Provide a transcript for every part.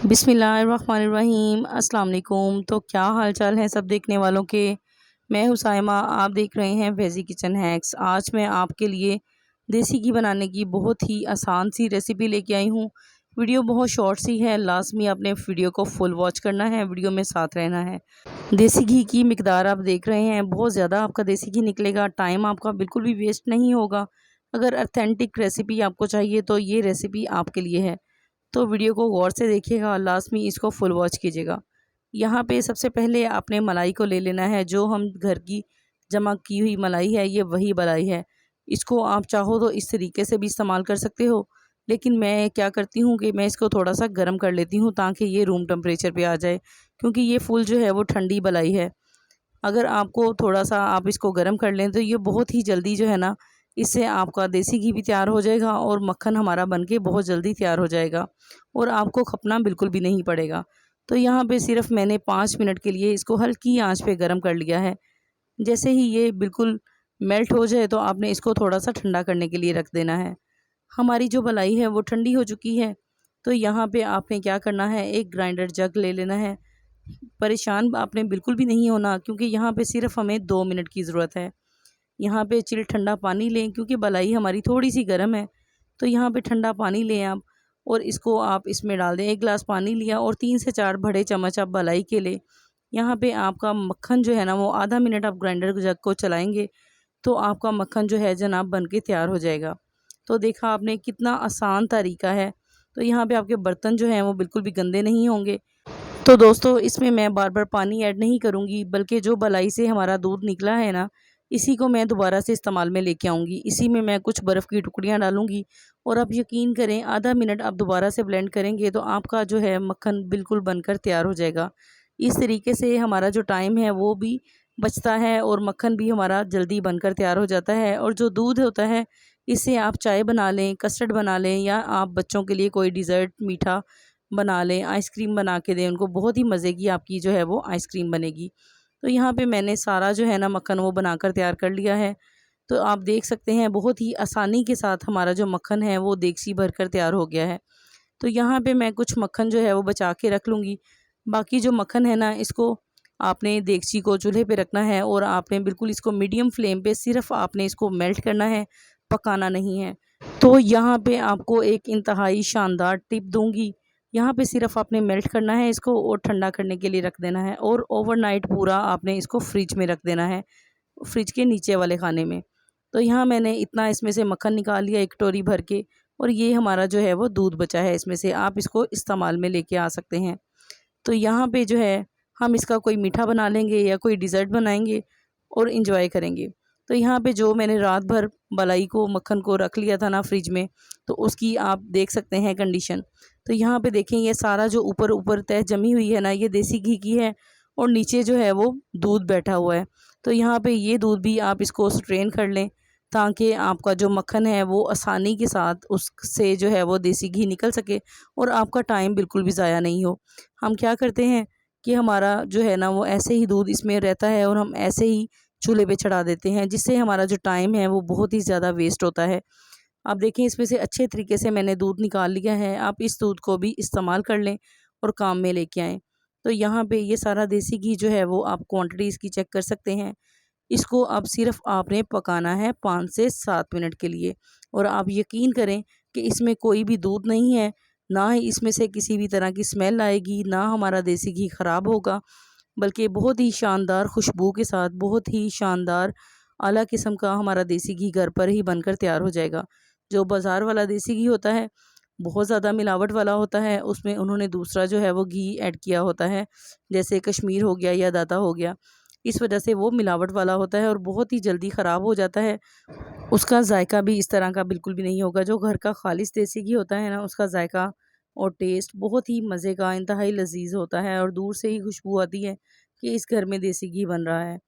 बिस्मिल्लाहिर्रहमानिर्रहीम अस्सलाम वालेकुम। तो क्या हाल चाल है सब देखने वालों के। मैं हुसाइमा, आप देख रहे हैं फैज़ी किचन हैक्स। आज मैं आपके लिए देसी घी बनाने की बहुत ही आसान सी रेसिपी लेके आई हूँ। वीडियो बहुत शॉर्ट सी है, लाजमी आपने वीडियो को फुल वॉच करना है, वीडियो में साथ रहना है। देसी घी की मिकदार आप देख रहे हैं, बहुत ज़्यादा आपका देसी घी निकलेगा, टाइम आपका बिल्कुल भी वेस्ट नहीं होगा। अगर ऑथेंटिक रेसिपी आपको चाहिए तो ये रेसिपी आपके लिए है। तो वीडियो को गौर से देखिएगा, लास्ट में इसको फुल वॉच कीजिएगा। यहाँ पे सबसे पहले आपने मलाई को ले लेना है, जो हम घर की जमा की हुई मलाई है, ये वही मलाई है। इसको आप चाहो तो इस तरीके से भी इस्तेमाल कर सकते हो, लेकिन मैं क्या करती हूँ कि मैं इसको थोड़ा सा गर्म कर लेती हूँ ताकि ये रूम टेम्परेचर पे आ जाए, क्योंकि ये फुल जो है वो ठंडी मलाई है। अगर आपको थोड़ा सा आप इसको गर्म कर लें तो ये बहुत ही जल्दी जो है ना, इससे आपका देसी घी भी तैयार हो जाएगा और मक्खन हमारा बनके बहुत जल्दी तैयार हो जाएगा और आपको खपना बिल्कुल भी नहीं पड़ेगा। तो यहाँ पे सिर्फ मैंने 5 मिनट के लिए इसको हल्की आंच पे गर्म कर लिया है। जैसे ही ये बिल्कुल मेल्ट हो जाए तो आपने इसको थोड़ा सा ठंडा करने के लिए रख देना है। हमारी जो मलाई है वो ठंडी हो चुकी है। तो यहाँ पे आपने क्या करना है, एक ग्राइंडर जग ले लेना है। परेशान आपने बिल्कुल भी नहीं होना, क्योंकि यहाँ पे सिर्फ हमें 2 मिनट की ज़रूरत है। यहाँ पे चिल ठंडा पानी लें, क्योंकि मलाई हमारी थोड़ी सी गर्म है। तो यहाँ पे ठंडा पानी लें आप, और इसको आप इसमें डाल दें। 1 गिलास पानी लिया और 3 से 4 बड़े चम्मच आप मलाई के लें। यहाँ पे आपका मक्खन जो है ना, वो आधा मिनट आप ग्राइंडर जग को चलाएंगे तो आपका मक्खन जो है जनाब बन के तैयार हो जाएगा। तो देखा आपने कितना आसान तरीका है। तो यहाँ पे आपके बर्तन जो हैं वो बिल्कुल भी गंदे नहीं होंगे। तो दोस्तों, इसमें मैं बार बार पानी ऐड नहीं करूँगी, बल्कि जो मलाई से हमारा दूध निकला है ना, इसी को मैं दोबारा से इस्तेमाल में लेके आऊँगी। इसी में मैं कुछ बर्फ़ की टुकड़ियाँ डालूँगी और आप यकीन करें, आधा मिनट आप दोबारा से ब्लेंड करेंगे तो आपका जो है मक्खन बिल्कुल बनकर तैयार हो जाएगा। इस तरीके से हमारा जो टाइम है वो भी बचता है और मक्खन भी हमारा जल्दी बनकर तैयार हो जाता है। और जो दूध होता है, इससे आप चाय बना लें, कस्टर्ड बना लें, या आप बच्चों के लिए कोई डिज़र्ट मीठा बना लें, आइसक्रीम बना के दें उनको, बहुत ही मज़े की आपकी जो है वो आइसक्रीम बनेगी। तो यहाँ पे मैंने सारा जो है ना मक्खन वो बनाकर तैयार कर लिया है। तो आप देख सकते हैं बहुत ही आसानी के साथ हमारा जो मक्खन है वो देगची भरकर तैयार हो गया है। तो यहाँ पे मैं कुछ मक्खन जो है वो बचा के रख लूँगी। बाकी जो मक्खन है ना, इसको आपने देगची को चूल्हे पे रखना है और आपने बिल्कुल इसको मीडियम फ्लेम पे सिर्फ आपने इसको मेल्ट करना है, पकाना नहीं है। तो यहाँ पे आपको एक इंतहाई शानदार टिप दूँगी। यहाँ पे सिर्फ आपने मेल्ट करना है इसको और ठंडा करने के लिए रख देना है, और ओवरनाइट पूरा आपने इसको फ्रिज में रख देना है, फ्रिज के नीचे वाले खाने में। तो यहाँ मैंने इतना इसमें से मक्खन निकाल लिया एक कटोरी भर के, और ये हमारा जो है वो दूध बचा है, इसमें से आप इसको इस्तेमाल में लेके आ सकते हैं। तो यहाँ पे जो है हम इसका कोई मीठा बना लेंगे या कोई डिज़र्ट बनाएंगे और इंजॉय करेंगे। तो यहाँ पे जो मैंने रात भर मलाई को मक्खन को रख लिया था ना फ्रिज में, तो उसकी आप देख सकते हैं कंडीशन। तो यहाँ पे देखें, ये सारा जो ऊपर ऊपर तह जमी हुई है ना, ये देसी घी की है, और नीचे जो है वो दूध बैठा हुआ है। तो यहाँ पे ये दूध भी आप इसको स्ट्रेन कर लें, ताकि आपका जो मक्खन है वो आसानी के साथ उससे जो है वो देसी घी निकल सके और आपका टाइम बिल्कुल भी ज़ाया नहीं हो। हम क्या करते हैं कि हमारा जो है ना वो ऐसे ही दूध इसमें रहता है और हम ऐसे ही चूल्हे पे चढ़ा देते हैं, जिससे हमारा जो टाइम है वो बहुत ही ज़्यादा वेस्ट होता है। आप देखें, इसमें से अच्छे तरीके से मैंने दूध निकाल लिया है। आप इस दूध को भी इस्तेमाल कर लें और काम में लेके आएँ। तो यहाँ पे ये सारा देसी घी जो है वो आप क्वांटिटी इसकी चेक कर सकते हैं। इसको अब सिर्फ आपने पकाना है 5 से 7 मिनट के लिए, और आप यकीन करें कि इसमें कोई भी दूध नहीं है, ना ही इसमें से किसी भी तरह की स्मेल आएगी, ना हमारा देसी घी ख़राब होगा, बल्कि बहुत ही शानदार खुशबू के साथ, बहुत ही शानदार आला किस्म का हमारा देसी घी घर पर ही बनकर तैयार हो जाएगा। जो बाज़ार वाला देसी घी होता है, बहुत ज़्यादा मिलावट वाला होता है, उसमें उन्होंने दूसरा जो है वो घी ऐड किया होता है, जैसे कश्मीर हो गया या दाता हो गया। इस वजह से वो मिलावट वाला होता है और बहुत ही जल्दी ख़राब हो जाता है। उसका जायका भी इस तरह का बिल्कुल भी नहीं होगा। जो घर का खालिस देसी घी होता है ना, उसका जायका और टेस्ट बहुत ही मज़े का, इंतहाई लजीज होता है, और दूर से ही खुशबू आती है कि इस घर में देसी घी बन रहा है।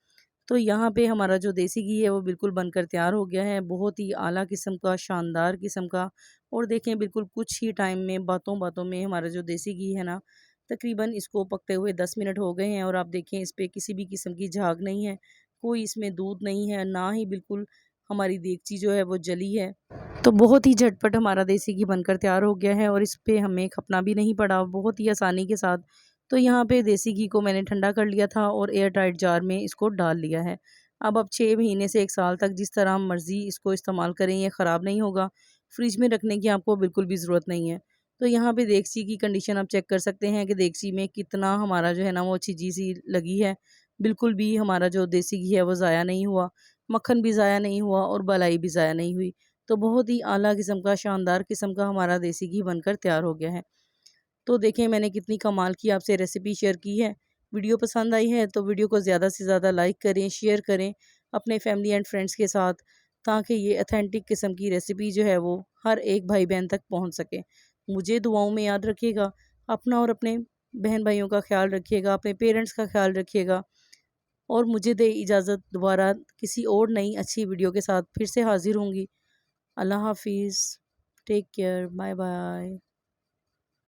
तो यहाँ पे हमारा जो देसी घी है वो बिल्कुल बनकर तैयार हो गया है, बहुत ही आला किस्म का, शानदार किस्म का। और देखें, बिल्कुल कुछ ही टाइम में, बातों बातों में हमारा जो देसी घी है ना, तकरीबन इसको पकते हुए 10 मिनट हो गए हैं, और आप देखें इस पे किसी भी किस्म की झाग नहीं है, कोई इसमें दूध नहीं है, ना ही बिल्कुल हमारी देगची जो है वो जली है। तो बहुत ही झटपट हमारा देसी घी बनकर तैयार हो गया है और इस पे हमें खपना भी नहीं पड़ा, बहुत ही आसानी के साथ। तो यहाँ पे देसी घी को मैंने ठंडा कर लिया था और एयर टाइट जार में इसको डाल लिया है। अब 6 महीने से 1 साल तक जिस तरह मर्ज़ी इसको इस्तेमाल करें, ये ख़राब नहीं होगा। फ्रिज में रखने की आपको बिल्कुल भी ज़रूरत नहीं है। तो यहाँ पे देगची की कंडीशन आप चेक कर सकते हैं कि देगची में कितना हमारा जो है ना वो छिजी सी लगी है। बिल्कुल भी हमारा जो देसी घी है वो ज़ाया नहीं हुआ, मक्खन भी ज़ाया नहीं हुआ और मलाई भी ज़ाया नहीं हुई। तो बहुत ही आला किस्म का, शानदार किस्म का हमारा देसी घी बनकर तैयार हो गया है। तो देखें मैंने कितनी कमाल की आपसे रेसिपी शेयर की है। वीडियो पसंद आई है तो वीडियो को ज़्यादा से ज़्यादा लाइक करें, शेयर करें अपने फैमिली एंड फ्रेंड्स के साथ, ताकि ये ऑथेंटिक किस्म की रेसिपी जो है वो हर एक भाई बहन तक पहुंच सके। मुझे दुआओं में याद रखिएगा, अपना और अपने बहन भाइयों का ख्याल रखिएगा, अपने पेरेंट्स का ख्याल रखिएगा। और मुझे दे इजाज़त, दोबारा किसी और नई अच्छी वीडियो के साथ फिर से हाजिर होंगी। अल्लाह हाफिज़, टेक केयर, बाय बाय।